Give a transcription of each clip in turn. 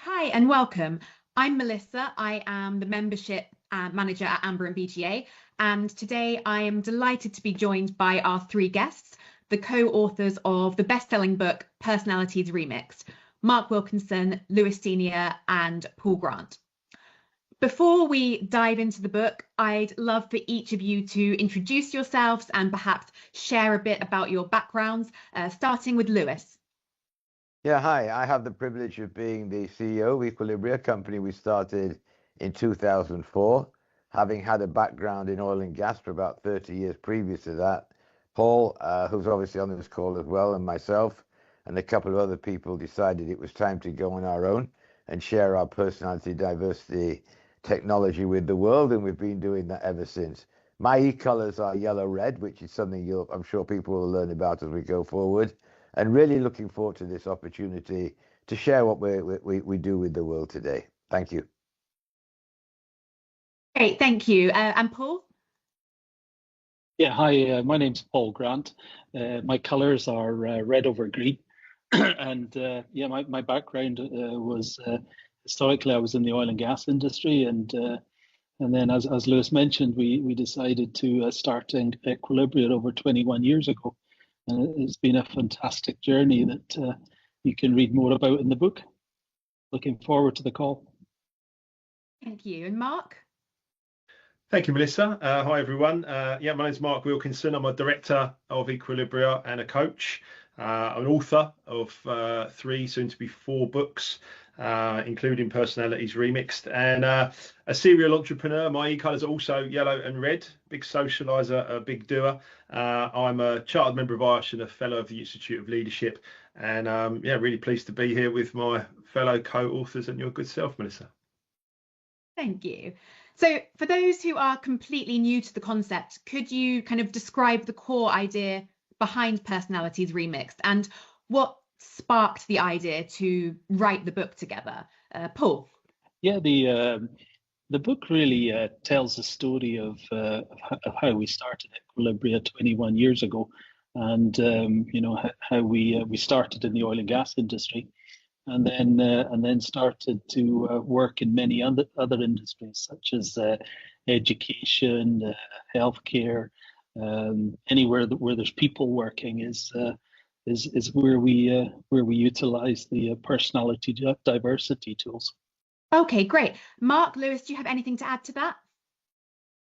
Hi and welcome. I'm Mellissa. I am the membership manager at AMBA and BGA. And today I am delighted to be joined by our three guests, the co-authors of the best-selling book, Personalities Remixed, Mark Wilkinson, Lewis Senior, and Paul Grant. Before we dive into the book, I'd love for each of you to introduce yourselves and perhaps share a bit about your backgrounds, starting with Lewis. Yeah, hi. I have the privilege of being the CEO of Equilibria, a company we started in 2004, having had a background in oil and gas for about 30 years previous to that. Paul, who's obviously on this call as well, and myself, and a couple of other people decided it was time to go on our own and share our personality diversity technology with the world, and we've been doing that ever since. My e-colors are yellow-red, which is something I'm sure people will learn about as we go forward. And really looking forward to this opportunity to share what we do with the world today. Thank you. Great, thank you. And Paul? Yeah, hi, my name's Paul Grant. My colors are red over green. And yeah, my background was historically I was in the oil and gas industry. And then as Lewis mentioned, we decided to start Equilibria over 21 years ago. And it's been a fantastic journey that you can read more about in the book. Looking forward to the call. Thank you. And Mark? Thank you, Mellissa. Hi, everyone. Yeah, my name's Mark Wilkinson. I'm a director of Equilibria and a coach. I'm an author of 3, soon to be 4 books, including Personalities Remixed, and a serial entrepreneur. My e-colours are also yellow and red, big socialiser, a big doer. I'm a chartered member of Arch and a fellow of the Institute of Leadership, and yeah, really pleased to be here with my fellow co-authors and your good self, Mellissa. Thank you. So for those who are completely new to the concept, could you kind of describe the core idea behind Personalities Remixed and what sparked the idea to write the book together? Paul? Yeah, the book really tells the story of how we started Equilibria 21 years ago, and you know how we started in the oil and gas industry, and then started to work in many other industries such as education, healthcare, anywhere where there's people working is where we utilize the personality diversity tools. Okay, great. Mark, Lewis, do you have anything to add to that?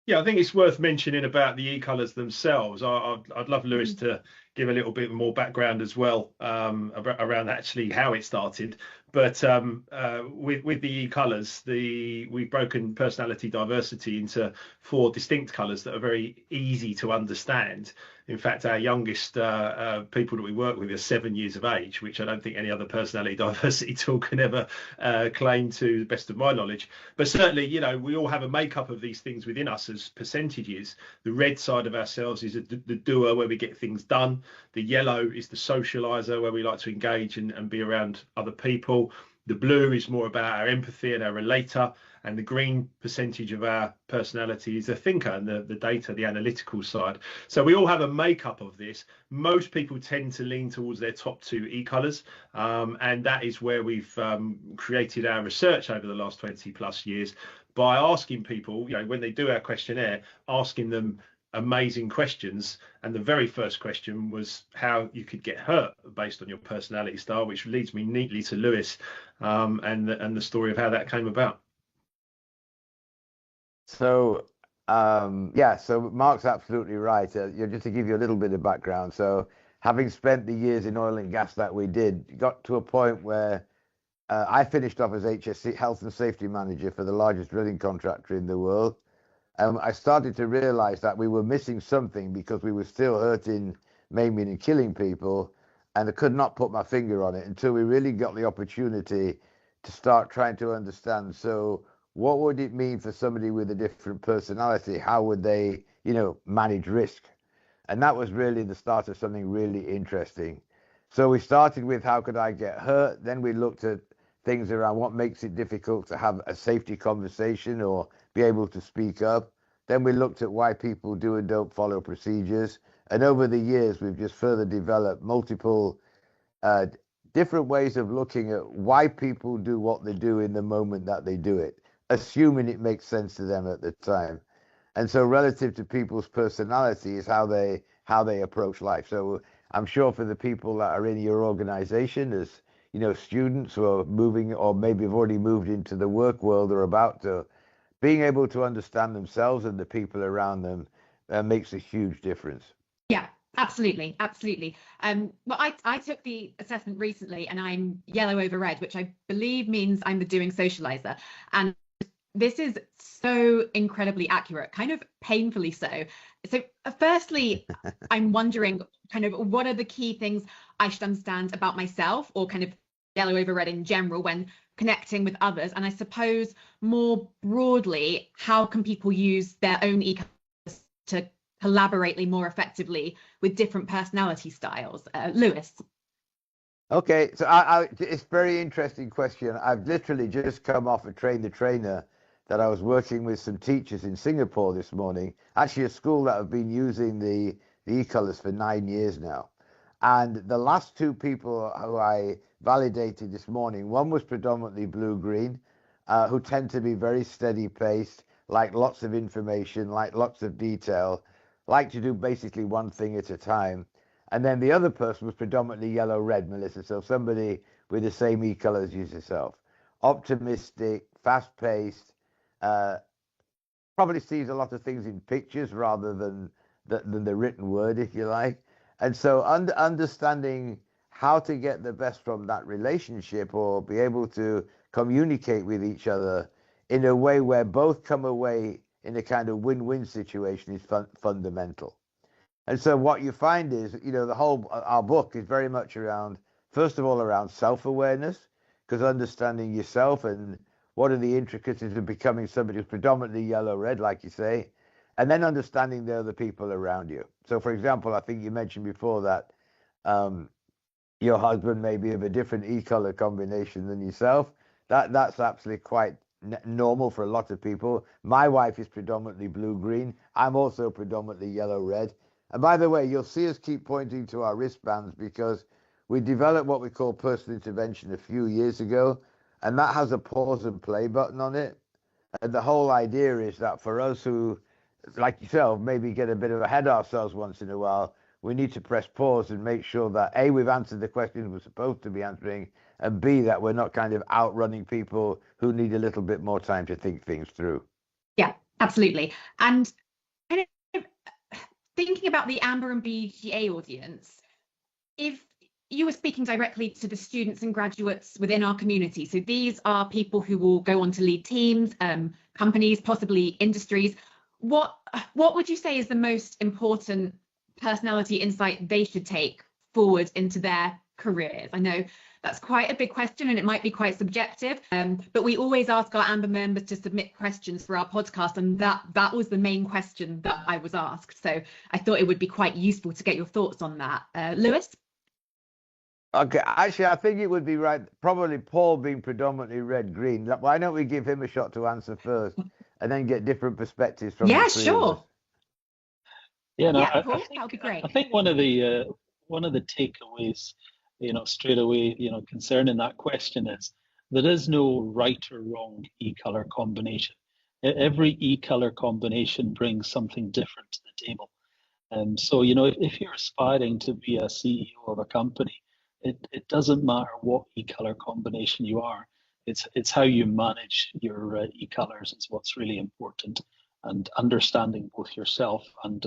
Yeah, I think it's worth mentioning about the e-colours themselves. I'd love Lewis to give a little bit more background as well around actually how it started. But with the e-colours, we've broken personality diversity into 4 distinct colours that are very easy to understand. In fact, our youngest people that we work with are 7 years of age, which I don't think any other personality diversity tool can ever claim to the best of my knowledge. But certainly, you know, we all have a makeup of these things within us as percentages. The red side of ourselves is the doer, where we get things done. The yellow is the socializer, where we like to engage and be around other people. The blue is more about our empathy and our relator, and the green percentage of our personality is the thinker and the data, the analytical side. So we all have a makeup of this. Most people tend to lean towards their top 2 e-colours, and that is where we've created our research over the last 20 plus years by asking people, you know, when they do our questionnaire, asking them amazing questions. And the very first question was how you could get hurt based on your personality style, which leads me neatly to Lewis and the story of how that came about. So yeah, so Mark's absolutely right. Just to give you a little bit of background, so having spent the years in oil and gas that we did, got to a point where I finished off as HSC Health and Safety Manager for the largest drilling contractor in the world. I started to realize that we were missing something because we were still hurting, maiming and killing people, and I could not put my finger on it until we really got the opportunity to start trying to understand. So what would it mean for somebody with a different personality? How would they, you know, manage risk? And that was really the start of something really interesting. So we started with how could I get hurt? Then we looked at things around what makes it difficult to have a safety conversation or be able to speak up. Then we looked at why people do and don't follow procedures. And over the years, we've just further developed multiple different ways of looking at why people do what they do in the moment that they do it, assuming it makes sense to them at the time. And so relative to people's personality is how they approach life. So I'm sure for the people that are in your organization as, you know, students who are moving or maybe have already moved into the work world or about to, being able to understand themselves and the people around them makes a huge difference. Yeah, absolutely, absolutely. Well, I took the assessment recently, and I'm yellow over red, which I believe means I'm the doing socializer. And this is so incredibly accurate, kind of painfully so. So, firstly, I'm wondering kind of what are the key things I should understand about myself, or kind of yellow over red in general when connecting with others? And I suppose more broadly, how can people use their own e-colors to collaborate more effectively with different personality styles? Lewis. Okay, so it's a very interesting question. I've literally just come off a train the trainer that I was working with some teachers in Singapore this morning, actually a school that have been using the e-colors for 9 years now. And the last two people who I validated this morning, one was predominantly blue-green, who tend to be very steady paced, like lots of information, like lots of detail, like to do basically one thing at a time. And then the other person was predominantly yellow-red, Mellissa, so somebody with the same e-colors as yourself. Optimistic, fast-paced, probably sees a lot of things in pictures rather than the written word, if you like. And so understanding how to get the best from that relationship or be able to communicate with each other in a way where both come away in a kind of win-win situation is fundamental. And so what you find is, you know, our book is very much around, first of all, around self-awareness, because understanding yourself and what are the intricacies of becoming somebody who's predominantly yellow-red, like you say, and then understanding the other people around you. So, for example, I think you mentioned before that your husband may be of a different e-color combination than yourself. That's absolutely quite normal for a lot of people. My wife is predominantly blue-green. I'm also predominantly yellow-red. And by the way, you'll see us keep pointing to our wristbands because we developed what we call personal intervention a few years ago, and that has a pause and play button on it. And the whole idea is that for us who, like yourself, maybe get a bit of ahead of ourselves once in a while, we need to press pause and make sure that A, we've answered the questions we're supposed to be answering, and B, that we're not kind of outrunning people who need a little bit more time to think things through. Yeah, absolutely. And kind of thinking about the AMBA and BGA audience, if you were speaking directly to the students and graduates within our community, so these are people who will go on to lead teams, companies, possibly industries, what would you say is the most important personality insight they should take forward into their careers? I know that's quite a big question and it might be quite subjective, but we always ask our AMBA members to submit questions for our podcast, and that was the main question that I was asked. So I thought it would be quite useful to get your thoughts on that. Lewis? Okay, actually, I think it would be right. Probably Paul being predominantly red-green. Why don't we give him a shot to answer first, and then get different perspectives from the three of us? Yeah, no, yeah, Paul, that would be great. I think one of the takeaways, straight away, concerning that question is there is no right or wrong e-color combination. Every e-color combination brings something different to the table. So, if you're aspiring to be a CEO of a company, it doesn't matter what e-color combination you are. It's how you manage your e-colors is what's really important, and understanding both yourself and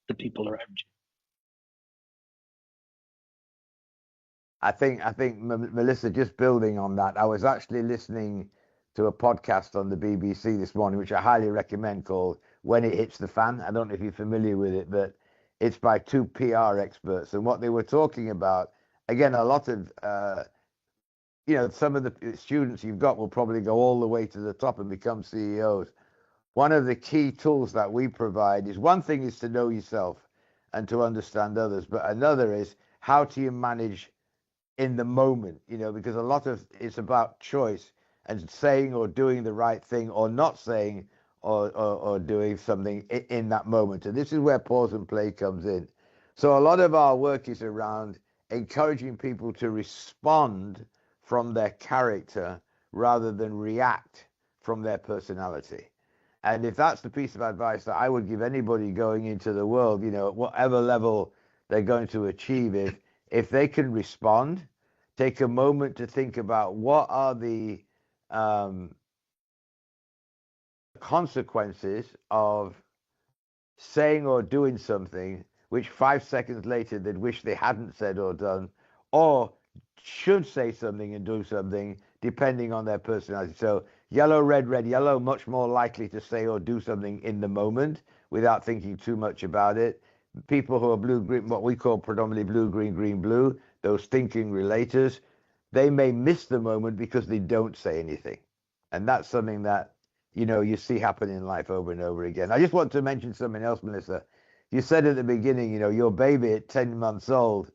the people around you. I think Mellissa, just building on that, I was actually listening to a podcast on the BBC this morning, which I highly recommend, called When It Hits the Fan. I don't know if you're familiar with it, but it's by two PR experts. And what they were talking about, again, a lot of, some of the students you've got will probably go all the way to the top and become CEOs. One of the key tools that we provide is, one thing is to know yourself and to understand others, but another is how do you manage in the moment, because a lot of it's about choice and saying or doing the right thing or not saying or doing something in that moment. And this is where pause and play comes in. So a lot of our work is around encouraging people to respond from their character rather than react from their personality. And if that's the piece of advice that I would give anybody going into the world, you know, at whatever level they're going to achieve, if they can respond, take a moment to think about what are the consequences of saying or doing something which 5 seconds later they'd wish they hadn't said or done, or should say something and do something depending on their personality. So yellow, red, red, yellow, much more likely to say or do something in the moment without thinking too much about it. People who are blue, green, what we call predominantly blue, green, green, blue, those thinking relators, they may miss the moment because they don't say anything. And that's something that, you know, you see happen in life over and over again. I just want to mention something else, Mellissa. You said at the beginning, you know, your baby at 10 months old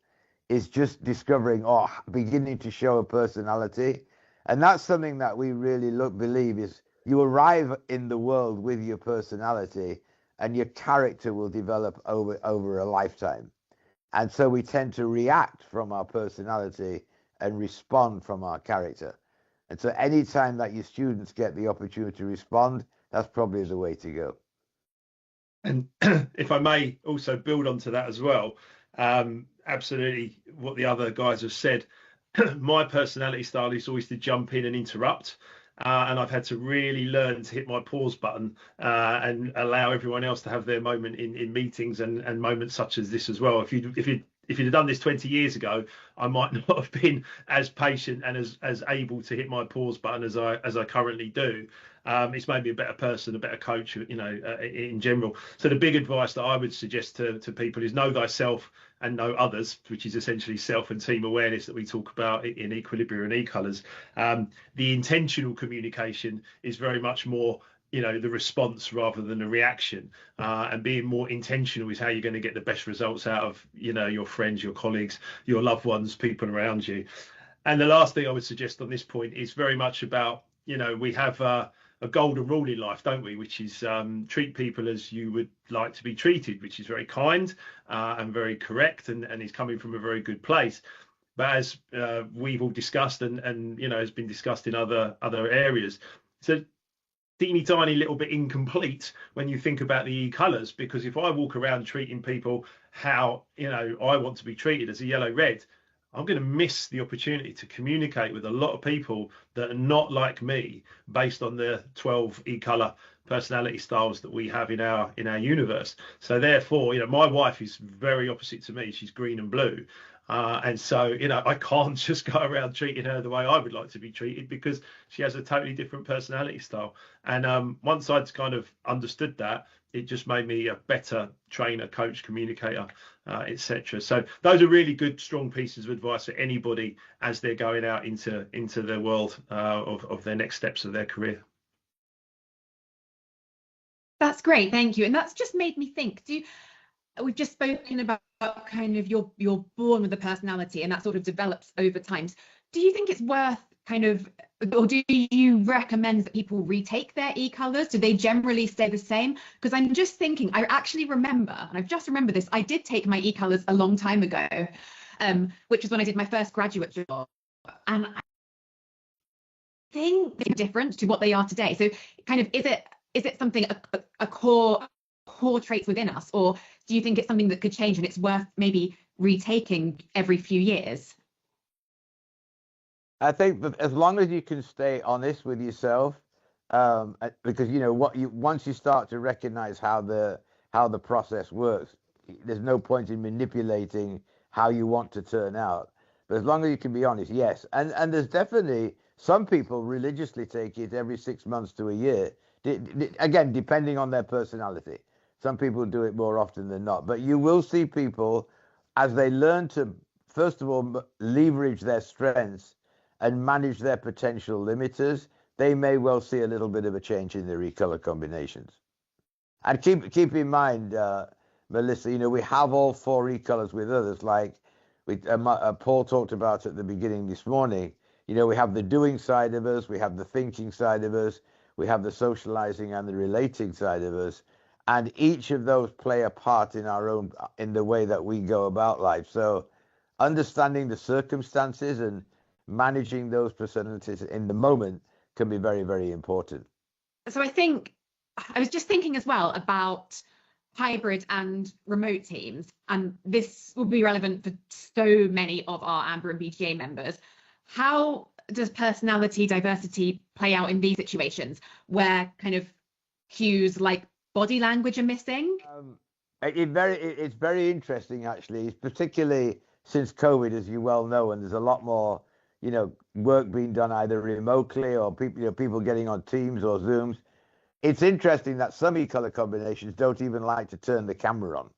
is just discovering or beginning to show a personality. And that's something that we really believe is you arrive in the world with your personality and your character will develop over a lifetime. And so we tend to react from our personality and respond from our character. And so anytime that your students get the opportunity to respond, that's probably the way to go. And if I may also build onto that as well, absolutely what the other guys have said, my personality style is always to jump in and interrupt. And I've had to really learn to hit my pause button and allow everyone else to have their moment in meetings and moments such as this as well. If you'd have done this 20 years ago, I might not have been as patient and as able to hit my pause button as I currently do. It's made me a better person, a better coach, you know, in general. So the big advice that I would suggest to people is know thyself and know others, which is essentially self and team awareness that we talk about in Equilibria and E-Colours. The intentional communication is very much more, you know, the response rather than the reaction, and being more intentional is how you're going to get the best results out of, you know, your friends, your colleagues, your loved ones, people around you. And the last thing I would suggest on this point is very much about, you know, we have a golden rule in life, don't we, which is treat people as you would like to be treated, which is very kind and very correct and is coming from a very good place. But as we've all discussed and you know has been discussed in other areas, so teeny tiny little bit incomplete when you think about the E-Colours, because if I walk around treating people how, you know, I want to be treated as a yellow red, I'm going to miss the opportunity to communicate with a lot of people that are not like me based on the 12 E-Colour personality styles that we have in our universe. So therefore, you know, my wife is very opposite to me. She's green and blue. And so, you know, I can't just go around treating her the way I would like to be treated because she has a totally different personality style. And once I'd kind of understood that, it just made me a better trainer, coach, communicator, etc. So those are really good, strong pieces of advice for anybody as they're going out into the world of their next steps of their career. That's great, thank you. And that's just made me think, we've just spoken about kind of you're born with a personality and that sort of develops over time. Do you think it's worth kind of, or do you recommend that people retake their E-Colours? Do they generally stay the same? Because I'm just thinking, I actually remember, and I've just remembered this, I did take my E-Colours a long time ago, which is when I did my first graduate job. And I think they're different to what they are today. So kind of, is it something, a core traits within us, or do you think it's something that could change and it's worth maybe retaking every few years? I think that as long as you can stay honest with yourself, because you know once you start to recognize how the process works, there's no point in manipulating how you want to turn out. But as long as you can be honest, yes. And there's definitely some people religiously take it every 6 months to a year. Again, depending on their personality. Some people do it more often than not. But you will see people as they learn to, first of all, leverage their strengths and manage their potential limiters, they may well see a little bit of a change in their E-Colour combinations. And keep in mind, Mellissa, you know, we have all 4 E-Colours with others, like Paul talked about at the beginning this morning. You know, we have the doing side of us, we have the thinking side of us, we have the socializing and the relating side of us, and each of those play a part in the way that we go about life. So understanding the circumstances and managing those personalities in the moment can be very, very important. So I think I was just thinking as well about hybrid and remote teams, and this will be relevant for so many of our AMBA and BGA members. How does personality diversity play out in these situations where kind of cues like body language are missing? It's very interesting, actually, particularly since COVID, as you well know, and there's a lot more, work being done either remotely or people getting on Teams or Zooms. It's interesting that some e-color combinations don't even like to turn the camera on.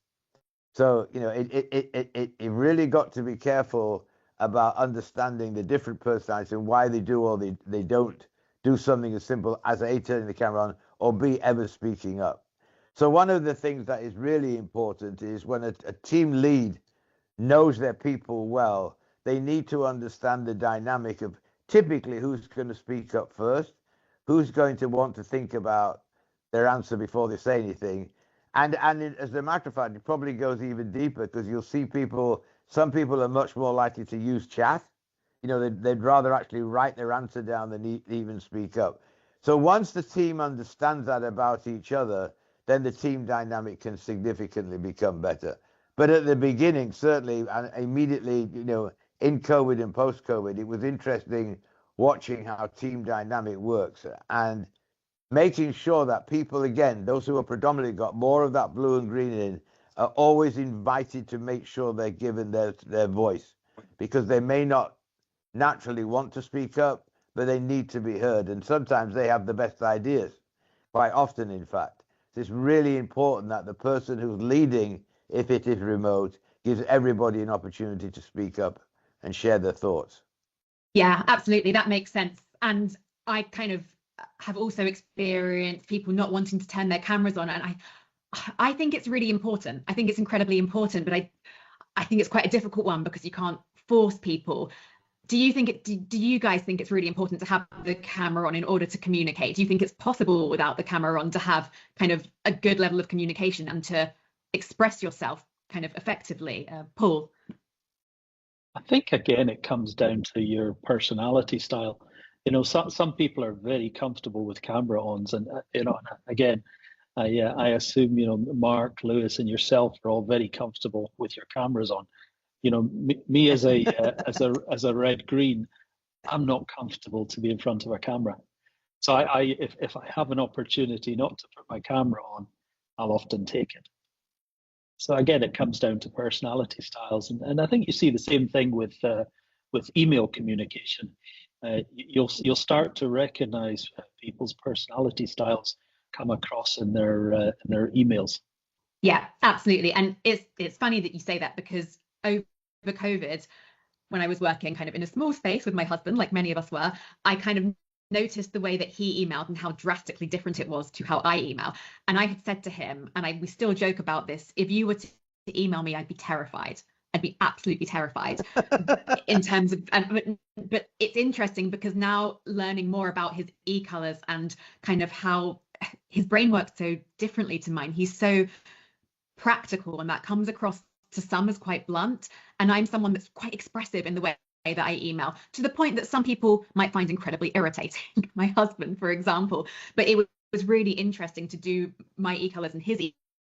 So, it really got to be careful about understanding the different personalities and why they do or they don't do something as simple as A, turning the camera on, or B, ever speaking up. So one of the things that is really important is when a team lead knows their people well, they need to understand the dynamic of typically who's going to speak up first, who's going to want to think about their answer before they say anything. And as a matter of fact, it probably goes even deeper because you'll see some people are much more likely to use chat. They'd rather actually write their answer down than even speak up. So once the team understands that about each other, then the team dynamic can significantly become better. But at the beginning, certainly, and immediately, in COVID and post-COVID, it was interesting watching how team dynamic works and making sure that people, again, those who are predominantly got more of that blue and green in, are always invited to make sure they're given their voice, because they may not naturally want to speak up, but they need to be heard. And sometimes they have the best ideas, quite often, in fact. It's really important that the person who's leading, if it is remote, gives everybody an opportunity to speak up and share their thoughts. Yeah, absolutely. That makes sense. And I kind of have also experienced people not wanting to turn their cameras on. And I think it's really important. I think it's incredibly important, but I think it's quite a difficult one because you can't force people. Do you guys think it's really important to have the camera on in order to communicate? Do you think it's possible without the camera on to have kind of a good level of communication and to express yourself kind of effectively? Paul? I think, again, it comes down to your personality style. Some people are very comfortable with camera ons, and again, I assume Mark, Lewis, and yourself are all very comfortable with your cameras on. Me as a red green, I'm not comfortable to be in front of a camera. So if I have an opportunity not to put my camera on, I'll often take it. So again, it comes down to personality styles, and I think you see the same thing with email communication. You'll start to recognize people's personality styles come across in their emails. Yeah, absolutely. And it's funny that you say that, because over COVID, when I was working kind of in a small space with my husband, like many of us were, I kind of noticed the way that he emailed and how drastically different it was to how I email. And I had said to him, and we still joke about this, if you were to email me, I'd be terrified. I'd be absolutely terrified in terms of, but it's interesting because now learning more about his e-colors and kind of how his brain works so differently to mine. He's so practical, and that comes across to some as quite blunt. And I'm someone that's quite expressive in the way that I email, to the point that some people might find incredibly irritating. My husband, for example. But it was really interesting to do my e-colors and his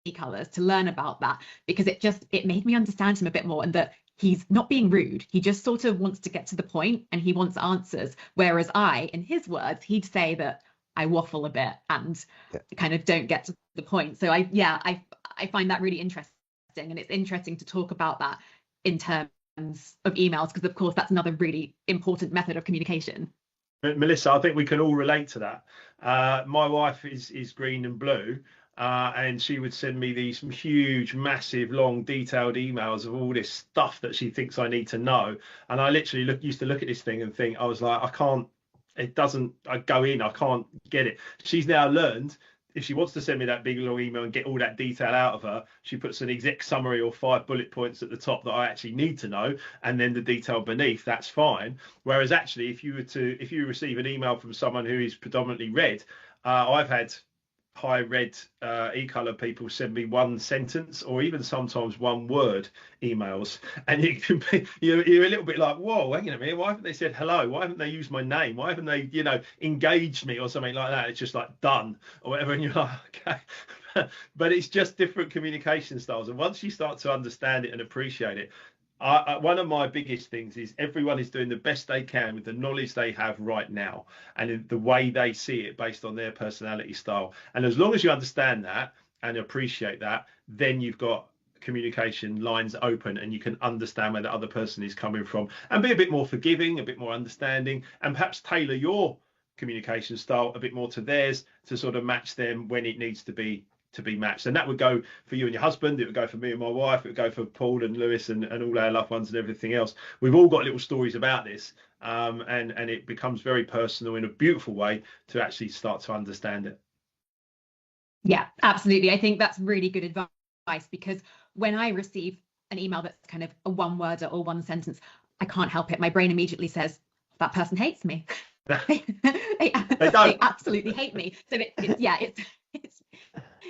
e-colors to learn about that, because it made me understand him a bit more, and that he's not being rude. He just sort of wants to get to the point and he wants answers. Whereas in his words, he'd say that I waffle a bit and kind of don't get to the point. So I find that really interesting, and it's interesting to talk about that in terms of emails, because of course that's another really important method of communication. Mellissa, I think we can all relate to that. My wife is green and blue, and she would send me these huge, massive, long, detailed emails of all this stuff that she thinks I need to know. And I literally used to look at this thing and think, I was like, I can't get it. She's now learned, if she wants to send me that big long email and get all that detail out of her, she puts an exec summary or 5 bullet points at the top that I actually need to know, and then the detail beneath. That's fine. Whereas actually, if you receive an email from someone who is predominantly red, I've had high read e-color people send me one sentence or even sometimes one word emails, and you can be, you're a little bit like, whoa, hang on a minute, why haven't they said hello, why haven't they used my name, why haven't they engaged me or something like that? It's just like done or whatever, and you're like, okay. But it's just different communication styles, and once you start to understand it and appreciate it, one of my biggest things is everyone is doing the best they can with the knowledge they have right now and the way they see it based on their personality style. And as long as you understand that and appreciate that, then you've got communication lines open and you can understand where the other person is coming from and be a bit more forgiving, a bit more understanding, and perhaps tailor your communication style a bit more to theirs to sort of match them when it needs to be matched. And that would go for you and your husband, it would go for me and my wife, it would go for Paul and Lewis and all our loved ones and everything else. We've all got little stories about this, and it becomes very personal in a beautiful way to actually start to understand it. Yeah, absolutely. I think that's really good advice, because when I receive an email that's kind of a one word or one sentence, I can't help it. My brain immediately says, that person hates me. they absolutely hate me. So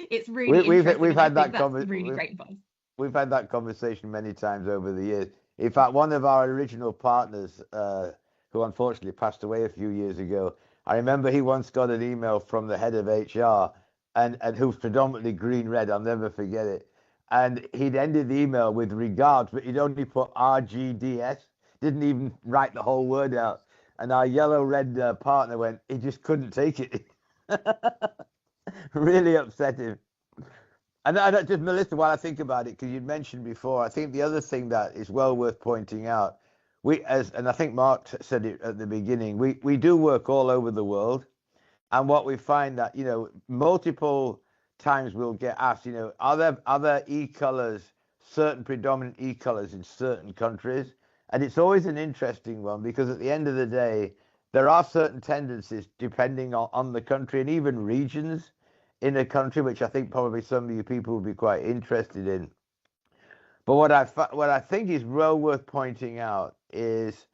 it's really we've had that really great advice. We've had that conversation many times over the years. In fact, one of our original partners, who unfortunately passed away a few years ago, I remember he once got an email from the head of HR, and who's predominantly green red. I'll never forget it. And he'd ended the email with regards, but he'd only put RGDS, didn't even write the whole word out. And our yellow red partner went, he just couldn't take it. Really upset him. And just, Mellissa, while I think about it, because you'd mentioned before, I think the other thing that is well worth pointing out, and I think Mark said it at the beginning, we do work all over the world. And what we find that, multiple times we'll get asked, are there other e-colors, certain predominant e-colors in certain countries? And it's always an interesting one, because at the end of the day, there are certain tendencies depending on the country and even regions in a country, which I think probably some of you people will be quite interested in. But what I think is well worth pointing out is,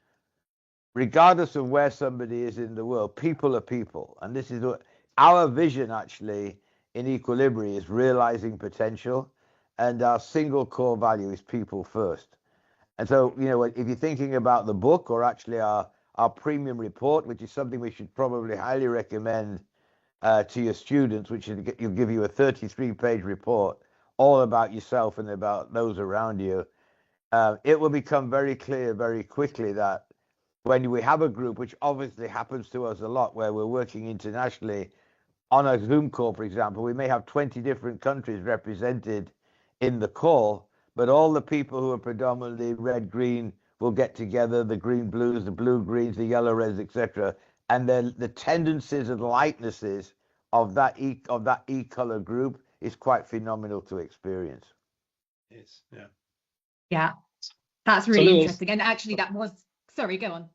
regardless of where somebody is in the world, people are people. And this is what our vision actually in Equilibria is: realizing potential. And our single core value is people first. And so, if you're thinking about the book, or actually our premium report, which is something we should probably highly recommend to your students, which will give you a 33-page report all about yourself and about those around you, it will become very clear very quickly that when we have a group, which obviously happens to us a lot, where we're working internationally on a Zoom call, for example, we may have 20 different countries represented in the call, but all the people who are predominantly red green will get together, the green blues, the blue greens, the yellow reds, etc. And then the tendencies and likenesses of that e-color group is quite phenomenal to experience. Yes, yeah, that's really interesting. And actually, sorry, go on.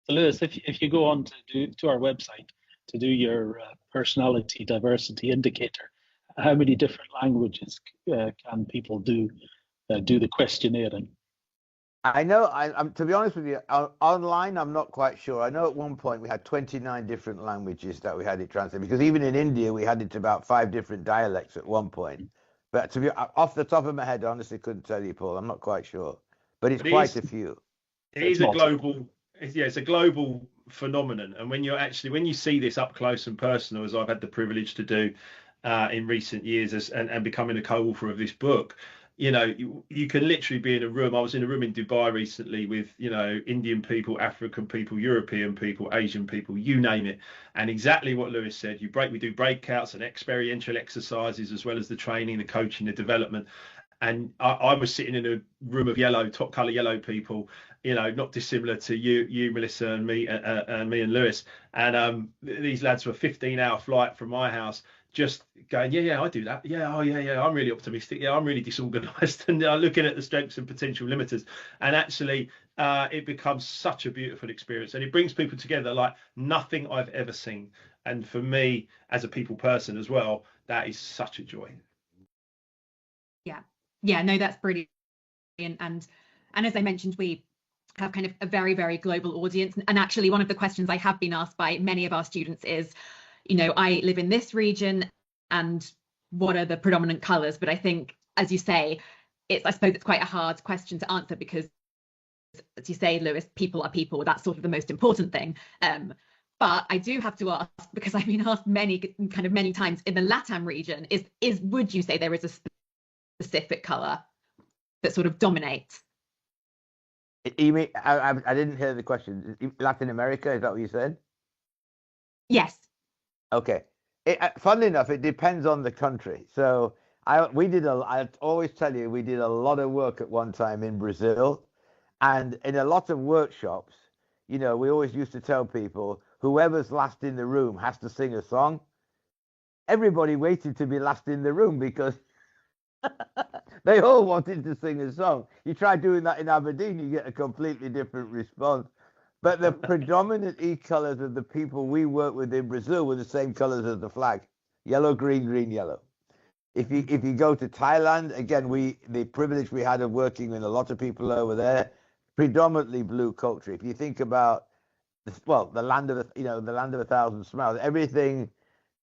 So Lewis, if you go on to our website to do your personality diversity indicator, how many different languages can people do the questionnaire in? I know, I'm to be honest with you, online, I'm not quite sure. I know at one point we had 29 different languages that we had it translated, because even in India, we had it to about 5 different dialects at one point. But to be off the top of my head, I honestly couldn't tell you, Paul. I'm not quite sure, but it's quite a few. It is a global, it's a global phenomenon. And when you see this up close and personal, as I've had the privilege to do in recent years, and becoming a co-author of this book, you can literally be in a room. I was in a room in Dubai recently with, Indian people, African people, European people, Asian people, you name it. And exactly what Lewis said, we do breakouts and experiential exercises, as well as the training, the coaching, the development. And I was sitting in a room of top color yellow people, not dissimilar to you, Mellissa, and me and Lewis. And these lads were 15-hour flight from my house, just going, yeah, I do that. Yeah, I'm really optimistic. Yeah, I'm really disorganized, and looking at the strengths and potential limiters. And actually, it becomes such a beautiful experience, and it brings people together like nothing I've ever seen. And for me, as a people person as well, that is such a joy. Yeah, no, that's brilliant. And as I mentioned, we have kind of a very, very global audience. And actually, one of the questions I have been asked by many of our students is, I live in this region and what are the predominant colours. But I think, as you say, I suppose it's quite a hard question to answer because, as you say, Lewis, people are people. That's sort of the most important thing. But I do have to ask, because I've been asked many times in the LATAM region, would you say there is a specific colour that sort of dominates? You mean, I didn't hear the question. Latin America, is that what you said? Yes. Okay. Funnily enough, it depends on the country. So I always tell you, we did a lot of work at one time in Brazil, and in a lot of workshops, we always used to tell people, whoever's last in the room has to sing a song. Everybody waited to be last in the room because they all wanted to sing a song. You try doing that in Aberdeen, you get a completely different response. But the predominant colors of the people we work with in Brazil were the same colors as the flag: yellow, green, green, yellow. If you go to Thailand, again, the privilege we had of working with a lot of people over there, predominantly blue culture. If you think about the land of the land of a thousand smiles, everything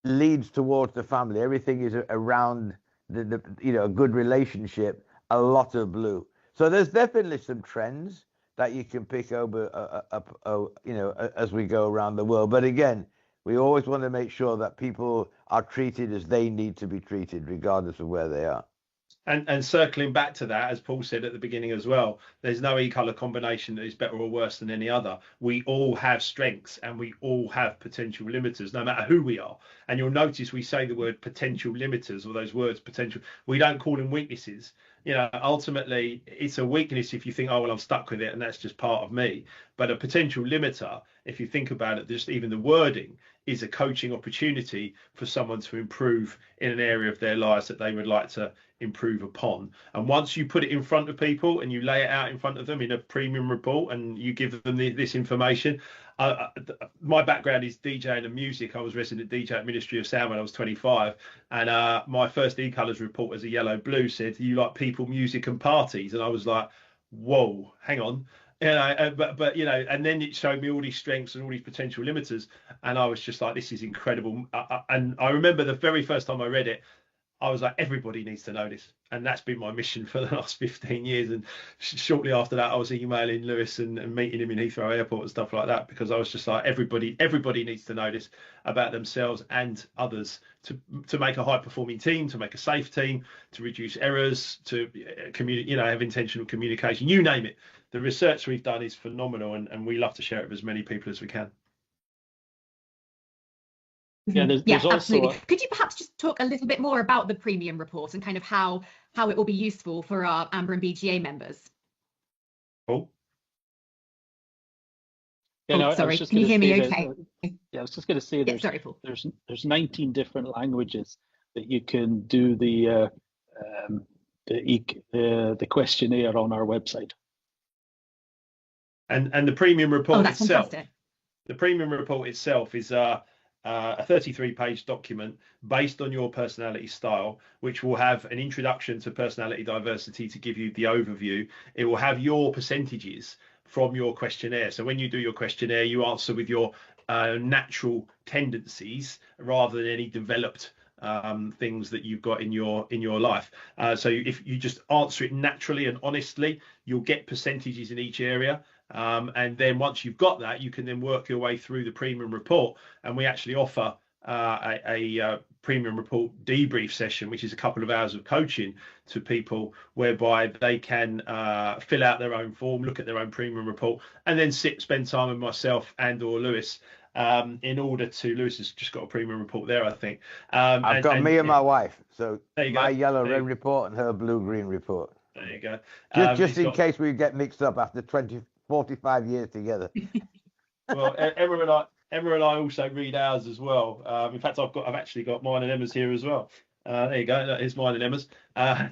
leads towards the family. Everything is around a good relationship. A lot of blue. So there's definitely some trends that you can pick over as we go around the world. But again, we always want to make sure that people are treated as they need to be treated, regardless of where they are. And circling back to that, as Paul said at the beginning as well, there's no e-color combination that is better or worse than any other. We all have strengths and we all have potential limiters, no matter who we are. And you'll notice we say the word potential limiters, or those words potential. We don't call them weaknesses. Ultimately, it's a weakness if you think, oh, well, I'm stuck with it and that's just part of me. But a potential limiter, if you think about it, just even the wording is a coaching opportunity for someone to improve in an area of their lives that they would like to improve upon. And once you put it in front of people and you lay it out in front of them in a premium report and you give them this information, my background is DJing and music. I was resident DJ at Ministry of Sound when I was 25, and my first e-colors report as a yellow blue said, "You like people, music and parties?" And I was like, whoa, hang on. But and then it showed me all these strengths and all these potential limiters, and I was just like, this is incredible. And I remember the very first time I read it, I was like, everybody needs to know this. And that's been my mission for the last 15 years. And shortly after that, I was emailing Lewis and meeting him in Heathrow Airport and stuff like that, because I was just like, everybody needs to know this about themselves and others to make a high performing team, to make a safe team, to reduce errors, to have intentional communication, you name it. The research we've done is phenomenal, and we love to share it with as many people as we can. Yeah, there's absolutely. also Could you perhaps just talk a little bit more about the premium report and kind of how it will be useful for our AMBA and BGA members? Cool. Sorry, can you hear me okay? I was just going to say there's 19 different languages that you can do the questionnaire on our website. And the premium report itself. Fantastic. The premium report itself is a 33-page document based on your personality style, which will have an introduction to personality diversity to give you the overview. It will have your percentages from your questionnaire. So when you do your questionnaire, you answer with your natural tendencies rather than any developed things that you've got in your life. So if you just answer it naturally and honestly, you'll get percentages in each area. And then once you've got that, you can then work your way through the premium report. And we actually offer a premium report debrief session, which is a couple of hours of coaching to people, whereby they can fill out their own form, look at their own premium report, and then spend time with myself and or Lewis in order to. Lewis has just got a premium report there, I think. I've got me and my wife, so my yellow red report and her blue green report. There you go. Just in case we get mixed up after 45 years together. Well, Emma and I also read ours as well. In fact, I've actually got mine and Emma's here as well. There you go. Here's mine and Emma's,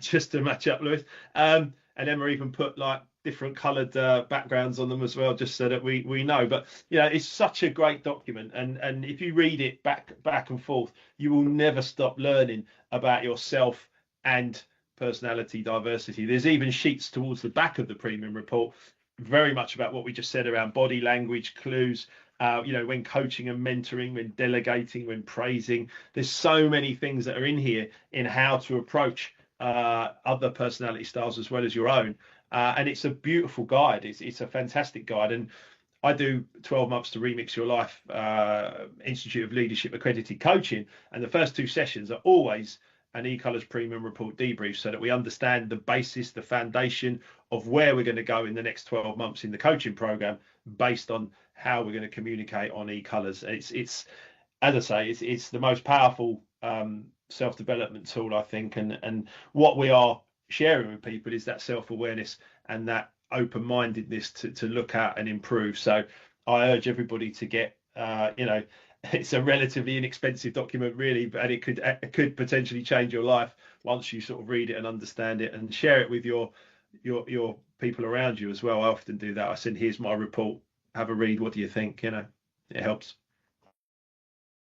just to match up, Lewis. And Emma even put like different coloured backgrounds on them as well, just so that we know. But it's such a great document, and if you read it back and forth, you will never stop learning about yourself and personality diversity. There's even sheets towards the back of the premium report, very much about what we just said around body language, clues, when coaching and mentoring, when delegating, when praising. There's so many things that are in here in how to approach other personality styles as well as your own. And it's a beautiful guide. It's a fantastic guide. And I do 12 months to Remix Your Life Institute of Leadership accredited coaching. And the first 2 sessions are always an eColours Premium Report debrief, so that we understand the basis, the foundation of where we're going to go in the next 12 months in the coaching program, based on how we're going to communicate on eColours. It's as I say, it's the most powerful self-development tool, I think, and what we are sharing with people is that self-awareness and that open-mindedness to look at and improve. So I urge everybody to get it's a relatively inexpensive document, really, but it could potentially change your life once you sort of read it and understand it, and share it with your people around you as well. I often do that. I send, here's my report, have a read, what do you think? It helps.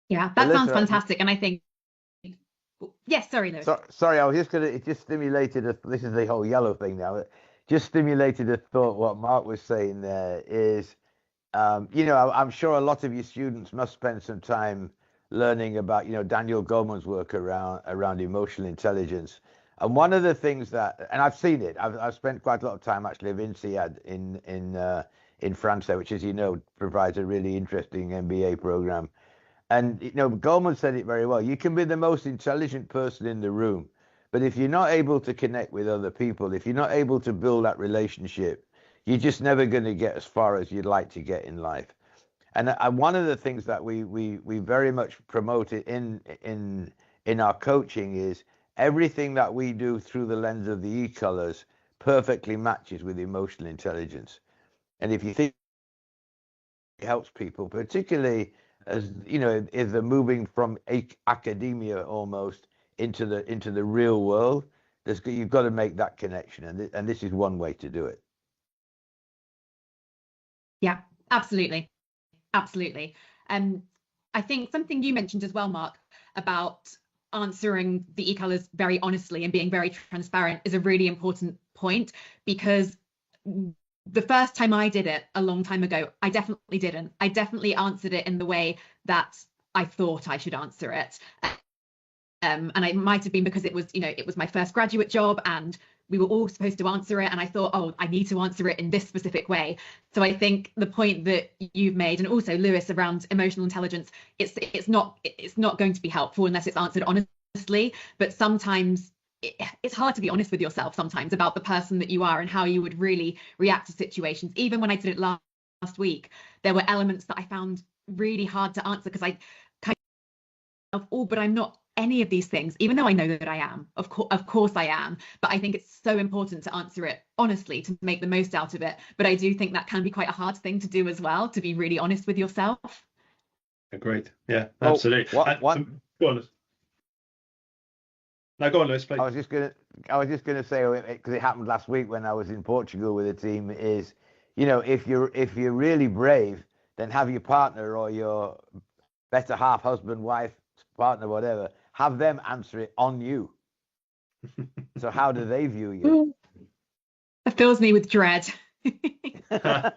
Yeah, that sounds fantastic. And I think, yes, sorry, Lewis. Sorry, I was just gonna, it just stimulated this is the whole yellow thing now. It just stimulated a thought. What Mark was saying there is, I'm sure a lot of your students must spend some time learning about, Daniel Goleman's work around emotional intelligence. And one of the things that, and I've seen it, I've spent quite a lot of time actually at INSEAD in France, which, as you know, provides a really interesting MBA program. And Goleman said it very well. You can be the most intelligent person in the room, but if you're not able to connect with other people, if you're not able to build that relationship, you're just never going to get as far as you'd like to get in life. And one of the things that we very much promote in our coaching is everything that we do through the lens of the eColours perfectly matches with emotional intelligence. And if you think it helps people, particularly as if they're moving from academia almost into the real world, you've got to make that connection, and this is one way to do it. Yeah, absolutely. Absolutely. I think something you mentioned as well, Mark, about answering the eColours very honestly and being very transparent is a really important point, because the first time I did it a long time ago, I definitely didn't. I definitely answered it in the way that I thought I should answer it. And it might have been because it was my first graduate job and we were all supposed to answer it, and I thought, oh, I need to answer it in this specific way. So I think the point that you've made, and also Lewis, around emotional intelligence, it's not going to be helpful unless it's answered honestly. But sometimes it's hard to be honest with yourself sometimes about the person that you are and how you would really react to situations. Even when I did it last week, there were elements that I found really hard to answer, because I kind of, oh, but I'm not any of these things, even though I know that I am. Of course I am, but I think it's so important to answer it honestly, to make the most out of it. But I do think that can be quite a hard thing to do as well, to be really honest with yourself. Agreed. Yeah, absolutely. Go on. No, go on, Lewis, please. I was just gonna say, because it happened last week when I was in Portugal with a team, is, if you're really brave, then have your partner or your better half, husband, wife, partner, whatever, have them answer it on you. So how do they view you? It fills me with dread. but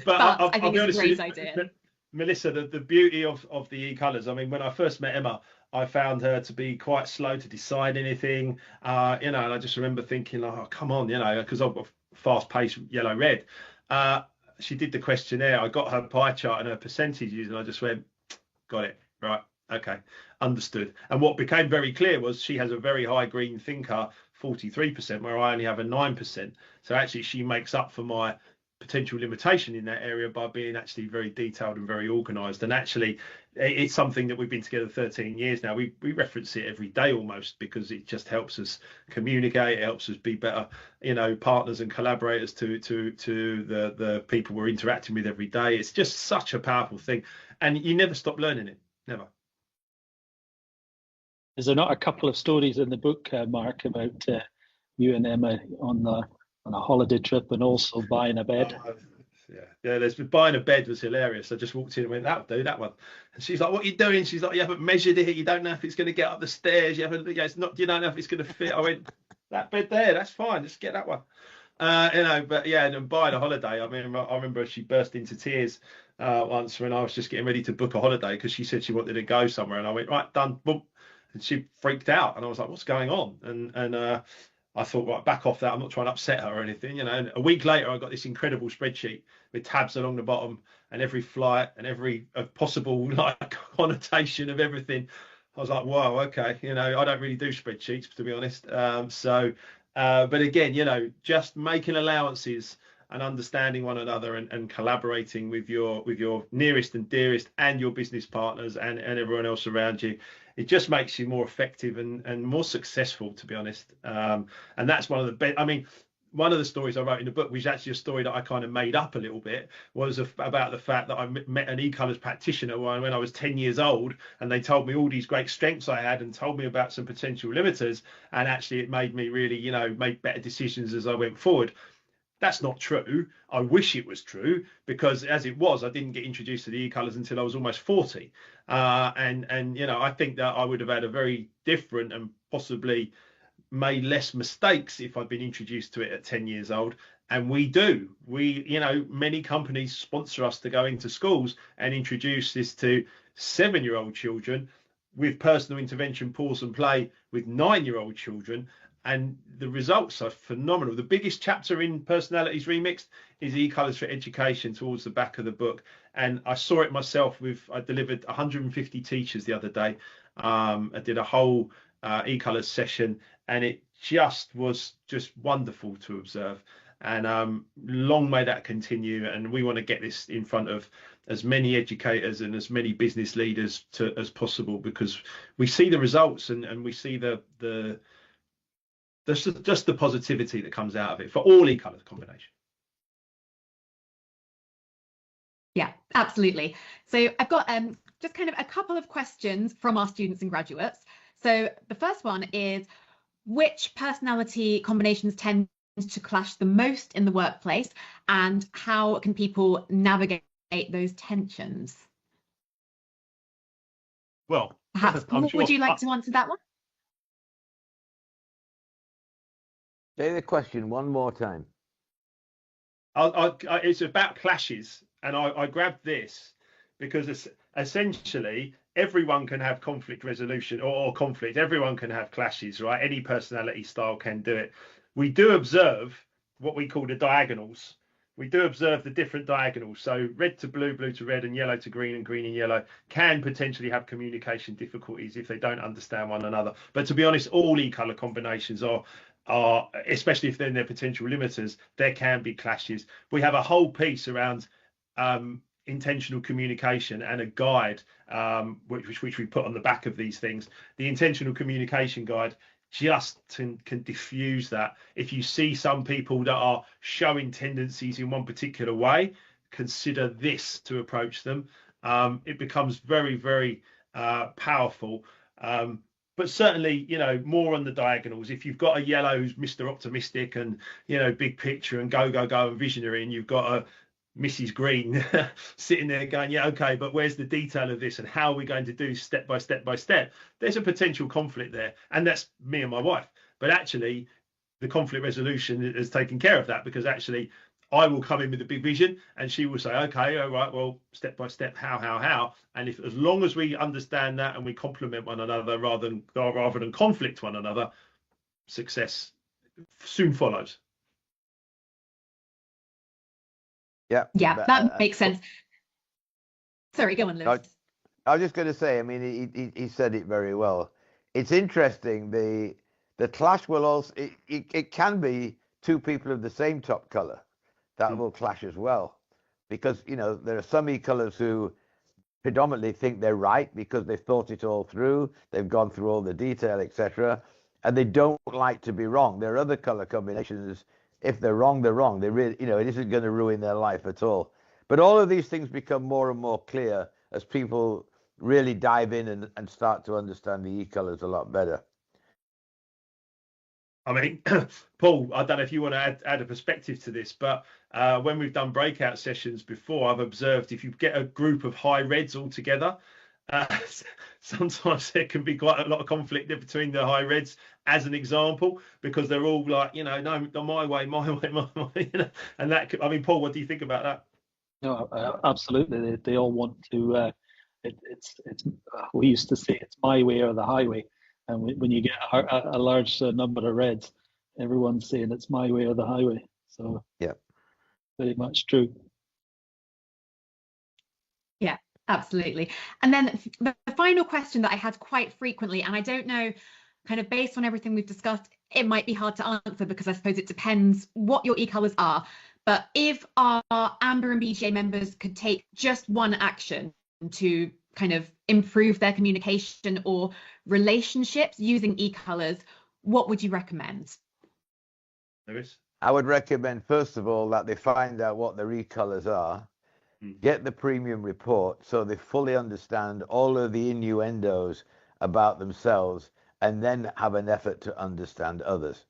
I'll be honest with you, idea. Mellissa, the beauty of the eColours, I mean, when I first met Emma, I found her to be quite slow to decide anything, and I just remember thinking, oh, come on, because I'm a fast-paced yellow-red. She did the questionnaire, I got her pie chart and her percentages, and I just went, got it, right, okay, understood. And what became very clear was she has a very high green thinker, 43%, where I only have a 9%. So actually she makes up for my potential limitation in that area by being actually very detailed and very organized. And actually it's something that we've been together 13 years now. We reference it every day almost, because it just helps us communicate, it helps us be better, partners and collaborators to the people we're interacting with every day. It's just such a powerful thing, and you never stop learning it, never. Is there not a couple of stories in the book, Mark, about you and Emma on a holiday trip and also buying a bed? Yeah. There's buying a bed was hilarious. I just walked in and went, that'll do, that one. And she's like, what are you doing? She's like, you haven't measured it. You don't know if it's going to get up the stairs. You don't know if it's going to fit. I went, that bed there, that's fine. Just get that one. But yeah, and buying a holiday. I mean, I remember she burst into tears once when I was just getting ready to book a holiday because she said she wanted to go somewhere, and I went, right, done, boom, and she freaked out, and I was like, what's going on? And I thought, right, back off that. I'm not trying to upset her or anything, And a week later, I got this incredible spreadsheet with tabs along the bottom and every flight and every possible like connotation of everything. I was like, wow, okay, I don't really do spreadsheets, to be honest. But again, just making allowances and understanding one another and collaborating with your nearest and dearest and your business partners and everyone else around you, it just makes you more effective and more successful, to be honest. And that's one of the best. I mean, one of the stories I wrote in the book, which is actually a story that I kind of made up a little bit, was about the fact that I met an e-colours practitioner when I was 10 years old, and they told me all these great strengths I had and told me about some potential limiters, and actually it made me really, make better decisions as I went forward. That's not true. I wish it was true, because as it was, I didn't get introduced to the e-colours until I was almost 40. And I think that I would have had a very different and possibly made less mistakes if I'd been introduced to it at 10 years old. And many companies sponsor us to go into schools and introduce this to 7-year-old children, with personal intervention, pause and play with 9-year-old children. And the results are phenomenal. The biggest chapter in Personalities Remixed is e-colours for education, towards the back of the book. And I saw it myself I delivered 150 teachers the other day. I did a whole e-colours session, and it was just wonderful to observe. And long may that continue. And we want to get this in front of as many educators and as many business leaders as possible, because we see the results and we see just the positivity that comes out of it for all e-colours combination. Yeah, absolutely. So I've got just kind of a couple of questions from our students and graduates. So the first one is, which personality combinations tend to clash the most in the workplace, and how can people navigate those tensions? Well, perhaps Paul, would you like to answer that one? Say the question one more time. It's about clashes, and I grabbed this because it's essentially everyone can have conflict resolution or conflict. Everyone can have clashes, right? Any personality style can do it. We do observe what we call the diagonals. We do observe the different diagonals. So red to blue, blue to red, and yellow to green, and green and yellow can potentially have communication difficulties if they don't understand one another. But to be honest, all e-colour combinations are, especially if they're in their potential limiters, there can be clashes. We have a whole piece around intentional communication and a guide which we put on the back of these things. The intentional communication guide just can diffuse that. If you see some people that are showing tendencies in one particular way, consider this to approach them. It becomes very, very powerful. But certainly, more on the diagonals. If you've got a yellow who's Mr. Optimistic and, big picture and go and visionary, and you've got a Mrs. Green sitting there going, yeah, okay, but where's the detail of this and how are we going to do step by step by step? There's a potential conflict there. And that's me and my wife. But actually, the conflict resolution has taken care of that, because actually I will come in with a big vision and she will say, okay, all right, well, step by step, how. And as long as we understand that and we complement one another rather than conflict one another, success soon follows. Yeah, that makes sense. Sorry, go on, Lewis. I was just going to say, I mean, he said it very well. It's interesting. The clash will also, it can be two people of the same top color that will clash as well, because there are some e-colours who predominantly think they're right because they've thought it all through, they've gone through all the detail, etc., and they don't like to be wrong. There are other color combinations, if they're wrong, they're wrong. They really, it isn't going to ruin their life at all. But all of these things become more and more clear as people really dive in and start to understand the e-colours a lot better. I mean, Paul, I don't know if you want to add a perspective to this, but when we've done breakout sessions before, I've observed if you get a group of high reds all together, Uh, sometimes there can be quite a lot of conflict between the high reds, as an example, because they're all like, no, my way, my way, my way. And that, I mean, Paul, what do you think about that? No, absolutely. They all want to. It's. We used to say it's my way or the highway, and when you get a large number of reds, everyone's saying it's my way or the highway. So yeah, very much true. Yeah, absolutely. And then the final question that I had quite frequently, and I don't know, kind of based on everything we've discussed, it might be hard to answer because I suppose it depends what your e-colours are. But if our AMBA and BGA members could take just one action to kind of improve their communication or relationships using e-colours, what would you recommend? Lewis? I would recommend, first of all, that they find out what their e-colours are, get the premium report so they fully understand all of the innuendos about themselves, and then have an effort to understand others.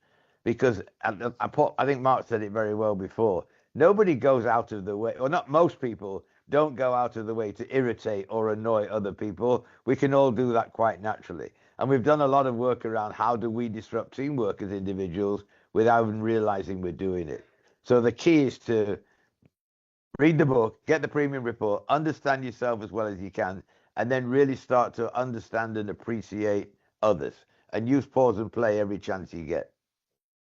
Because I think Mark said it very well before, nobody goes out of the way, or not most people don't go out of the way to irritate or annoy other people. We can all do that quite naturally. And we've done a lot of work around how do we disrupt teamwork as individuals without even realizing we're doing it. So the key is to read the book, get the premium report, understand yourself as well as you can, and then really start to understand and appreciate others, and use pause and play every chance you get.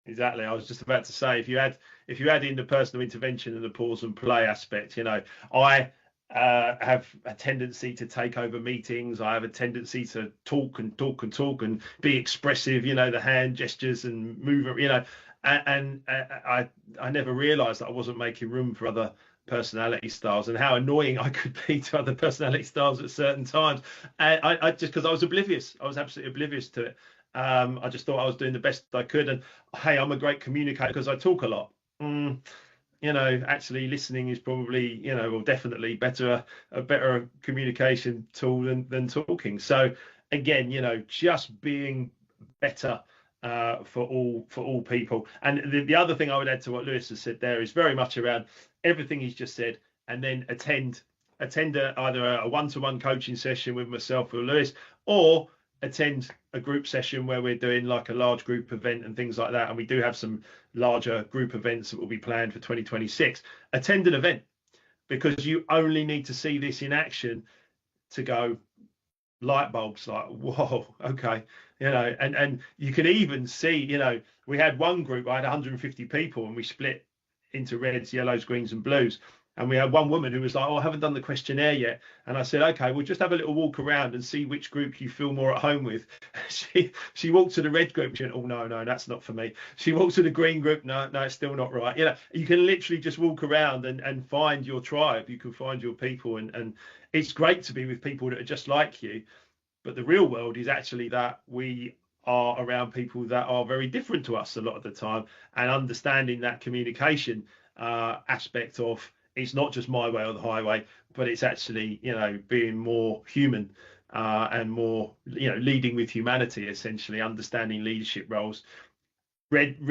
Exactly. I was just about to say, if you add in the personal intervention and the pause and play aspect, I have a tendency to take over meetings. I have a tendency to talk and talk and talk and be expressive, the hand gestures and movement, and I never realized that I wasn't making room for other personality styles, and how annoying I could be to other personality styles at certain times. And I just, because I was oblivious, I was absolutely oblivious to it. I just thought I was doing the best I could, and hey, I'm a great communicator because I talk a lot. Actually listening is probably, or definitely a better communication tool than talking. So again, just being better for all people. And the other thing I would add to what Lewis has said there is very much around everything he's just said, and then attend either a one-to-one coaching session with myself or Lewis, or attend a group session where we're doing like a large group event and things like that. And we do have some larger group events that will be planned for 2026. Attend an event, because you only need to see this in action to go light bulbs, like, whoa, okay. And you can even see, we had one group, I had 150 people, and we split into reds, yellows, greens and blues. And we had one woman who was like, oh, I haven't done the questionnaire yet. And I said, okay, we'll just have a little walk around and see which group you feel more at home with. She walked to the red group. She went, oh, no, that's not for me. She walked to the green group. No, it's still not right. You can literally just walk around and find your tribe. You can find your people. And it's great to be with people that are just like you. But the real world is actually that we are around people that are very different to us a lot of the time, and understanding that communication aspect of, it's not just my way or the highway, but it's actually, being more human and more, leading with humanity, essentially understanding leadership roles.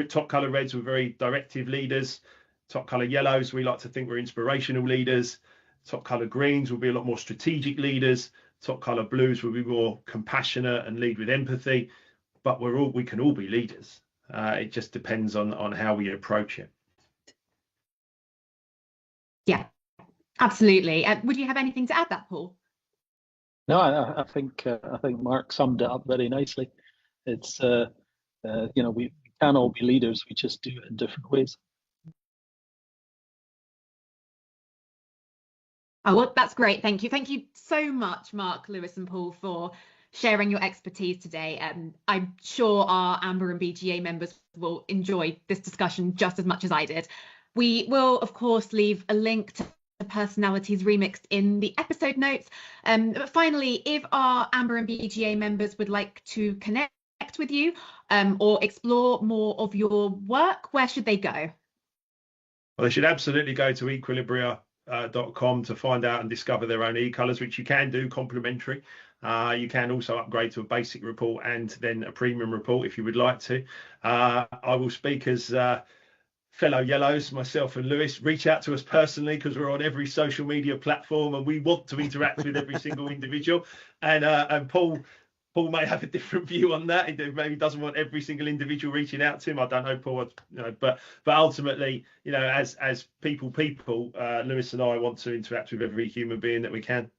Top color reds were very directive leaders. Top color yellows, we like to think we're inspirational leaders. Top color greens will be a lot more strategic leaders. Top color blues will be more compassionate and lead with empathy. But we can all be leaders. It just depends on how we approach it. Yeah, absolutely. Would you have anything to add that, Paul? No, I think Mark summed it up very nicely. It's we can all be leaders. We just do it in different ways. Oh, well, that's great. Thank you. Thank you so much, Mark, Lewis and Paul, for sharing your expertise today. I'm sure our AMBA and BGA members will enjoy this discussion just as much as I did. We will, of course, leave a link to Personalities Remixed in the episode notes. But finally, if our AMBA and BGA members would like to connect with you or explore more of your work, where should they go? Well, they should absolutely go to equilibria.com to find out and discover their own e-colours, which you can do complimentary. You can also upgrade to a basic report and then a premium report if you would like to. I will speak as fellow yellows, myself and Lewis, reach out to us personally, because we're on every social media platform and we want to interact with every single individual. And Paul may have a different view on that. He maybe doesn't want every single individual reaching out to him. I don't know, Paul. But ultimately, as people, Lewis and I want to interact with every human being that we can.